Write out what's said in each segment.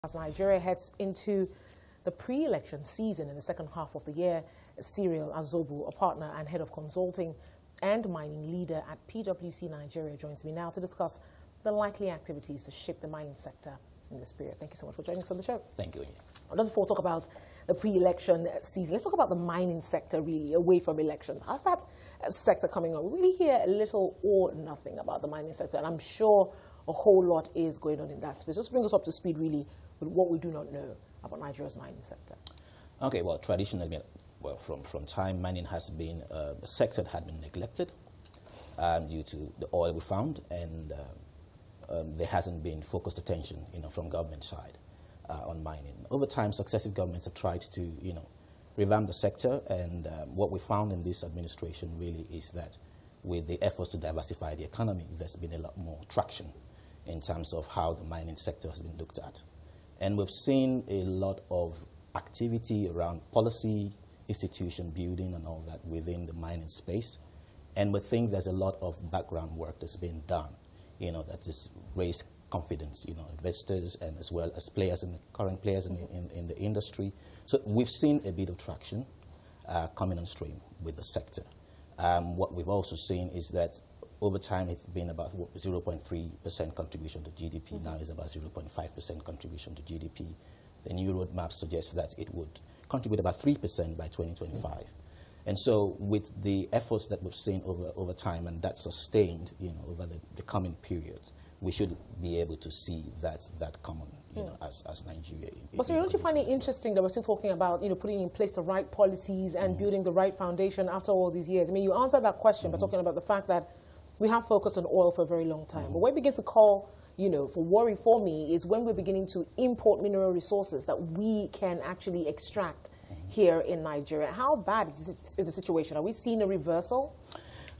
As Nigeria heads into the pre-election season in the second half of the year, Cyril Azobu, a partner and head of consulting and mining leader at PWC Nigeria, joins me now to discuss the likely activities to shape the mining sector in this period. Thank you so much for joining us on the show. Thank you. Just before we talk about the pre-election season, let's talk about the mining sector, really, away from elections. How's that sector coming on? We really hear a little or nothing about the mining sector, and I'm sure a whole lot is going on in that space. Just bring us up to speed, really, with what we do not know about Nigeria's mining sector. Okay, well, traditionally, from time, mining has been a sector that had been neglected due to the oil we found, and there hasn't been focused attention, from government side on mining. Over time, successive governments have tried to, revamp the sector, and what we found in this administration really is that with the efforts to diversify the economy, there's been a lot more traction in terms of how the mining sector has been looked at. And we've seen a lot of activity around policy, institution building and all that within the mining space. And we think there's a lot of background work that's been done, that has raised confidence, investors and as well as players and current players in the industry. So we've seen a bit of traction coming on stream with the sector. What we've also seen is that over time, it's been about 0.3% contribution to GDP. Now it's about 0.5% contribution to GDP. The new roadmap suggests that it would contribute about 3% by 2025. And so with the efforts that we've seen over time, and that's sustained, over the coming periods, we should be able to see that come on, as Nigeria. But so don't you find it interesting that we're still talking about, putting in place the right policies and building the right foundation after all these years? I mean, you answered that question by talking about the fact that we have focused on oil for a very long time. But what begins to call, for worry for me is when we're beginning to import mineral resources that we can actually extract here in Nigeria. How bad is the situation? Are we seeing a reversal?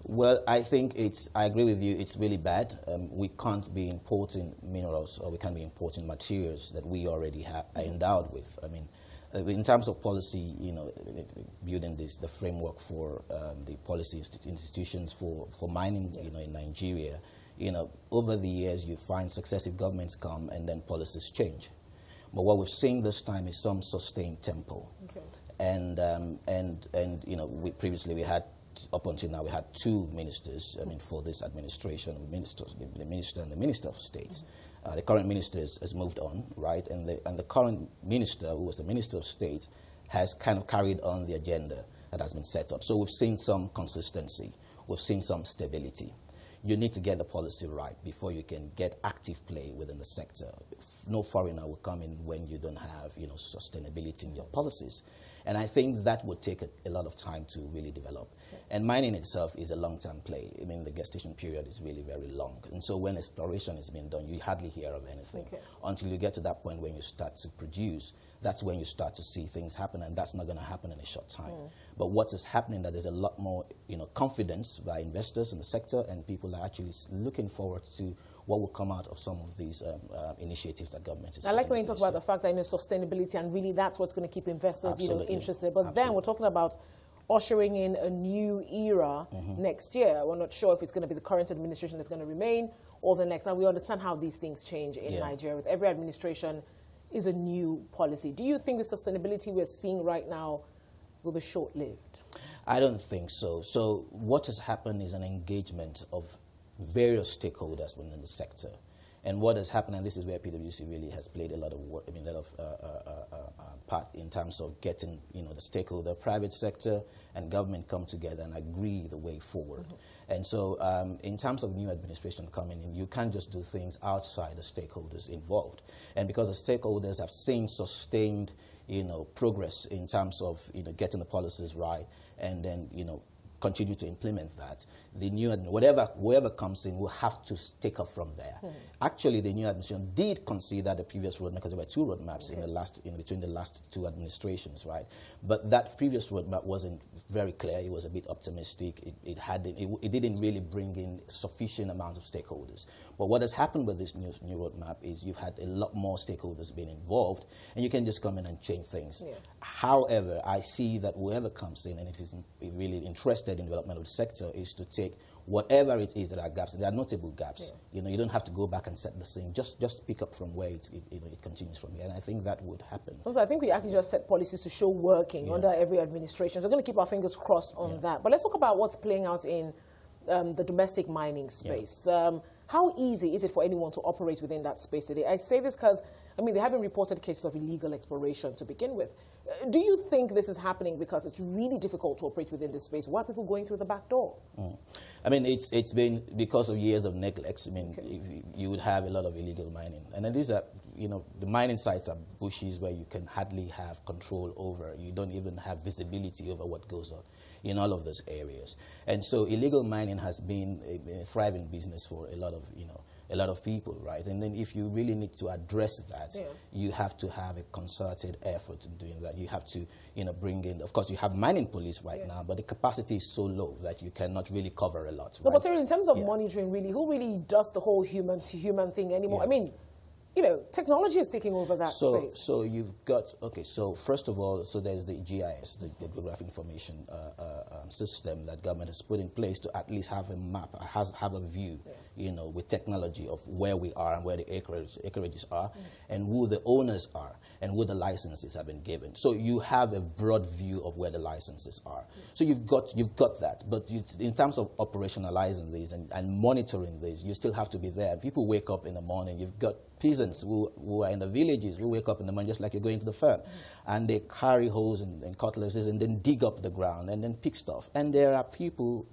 Well, I think I agree with you, it's really bad. We can't be importing minerals, or we can't be importing materials that we already are endowed with. I mean, in terms of policy, building the framework for the policy institutions for mining, in Nigeria, over the years you find successive governments come and then policies change. But what we've seen this time is some sustained tempo. Okay. And we previously had, up until now, we had two ministers, for this administration, the minister and the Minister of State. The current minister has moved on, right? And the current minister, who was the Minister of State, has kind of carried on the agenda that has been set up. So we've seen some consistency. We've seen some stability. You need to get the policy right before you can get active play within the sector. No foreigner will come in when you don't have, sustainability in your policies. And I think that would take a lot of time to really develop. And mining itself is a long-term play. I mean, the gestation period is really very long. And so when exploration is being done, you hardly hear of anything. Okay. Until you get to that point when you start to produce, that's when you start to see things happen, and that's not going to happen in a short time. But what is happening, that there's a lot more, confidence by investors in the sector, and people are actually looking forward to what will come out of some of these initiatives that government is. I like when you talk about the fact that sustainability, and really that's what's going to keep investors interested. But then we're talking about ushering in a new era next year. We're not sure if it's going to be the current administration that's going to remain or the next. And we understand how these things change in Nigeria. With every administration is a new policy. Do you think the sustainability we're seeing right now will be short-lived? I don't think so. So what has happened is an engagement of various stakeholders within the sector. And what has happened, and this is where PwC really has played a lot of work, part in terms of getting, the stakeholder, private sector and government come together and agree the way forward. And so in terms of new administration coming in, you can't just do things outside the stakeholders involved. And because the stakeholders have seen sustained, progress in terms of, getting the policies right, and then, continue to implement that, the new whoever comes in will have to take up from there. Actually, the new administration did consider the previous roadmap, because there were two roadmaps in between the last two administrations, right? But that previous roadmap wasn't very clear. It was a bit optimistic. It didn't really bring in sufficient amount of stakeholders. But what has happened with this new roadmap is you've had a lot more stakeholders being involved, and you can just come in and change things. However, I see that whoever comes in, and if is really interested interested in development of the sector is to take whatever it is that are gaps. There are notable gaps. You know, you don't have to go back and set the same. Just pick up from where it continues from here. And I think that would happen. So I think we actually just set policies to show working under every administration. So we're going to keep our fingers crossed on that. But let's talk about what's playing out in the domestic mining space. How easy is it for anyone to operate within that space today? I say this because, I mean, they haven't reported cases of illegal exploration to begin with. Do you think this is happening because it's really difficult to operate within this space? Why are people going through the back door? I mean, it's been because of years of neglect. I mean, you would have a lot of illegal mining. And then these are, you know, the mining sites are bushes where you can hardly have control over. You don't even have visibility over what goes on in all of those areas. And so illegal mining has been a thriving business for a lot of, you know, a lot of people, right? And then if you really need to address that, you have to have a concerted effort in doing that. You have to, you know, bring in, of course, you have mining police right now, but the capacity is so low that you cannot really cover a lot. No, but Cyril, in terms of monitoring, really, who really does the whole human-to-human thing anymore? I mean, you know, technology is taking over that space. So you've got, so first of all, so there's the GIS, the Geographic Information System that government has put in place to at least have a map, have a view, you know, with technology of where we are and where the acreages are and who the owners are and who the licenses have been given. So you have a broad view of where the licenses are. So you've got that, but in terms of operationalizing these and monitoring these, you still have to be there. People wake up in the morning, you've got peasants who are in the villages, who wake up in the morning just like you're going to the farm, and they carry hoes and cutlasses and then dig up the ground and then pick stuff. And there are people,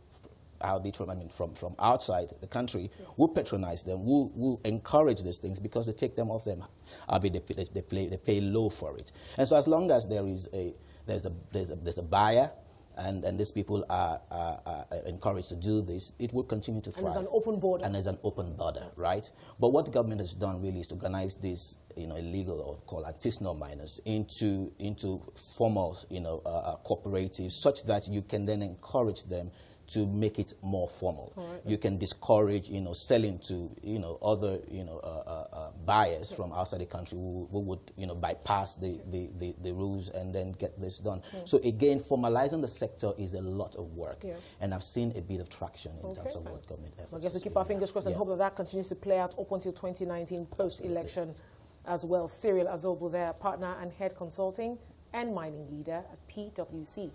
albeit from outside the country, who patronize them, who encourage these things because they take them off them, albeit they pay low for it. And so as long as there's a buyer, and these people are encouraged to do this, it will continue to thrive. And there's an open border. And there's an open border, right? But what the government has done really is to organize these, you know, illegal or called artisanal miners into formal, you know, cooperatives, such that you can then encourage them to make it more formal. You can discourage, you know, selling to, you know, other, you know, buyers from outside the country who would, you know, bypass the rules and then get this done. So again, formalizing the sector is a lot of work, and I've seen a bit of traction in terms of what government efforts. I guess we keep our fingers crossed and hope that continues to play out up until 2019 post-election as well. Cyril Azobu there, partner and head consulting and mining leader at PWC.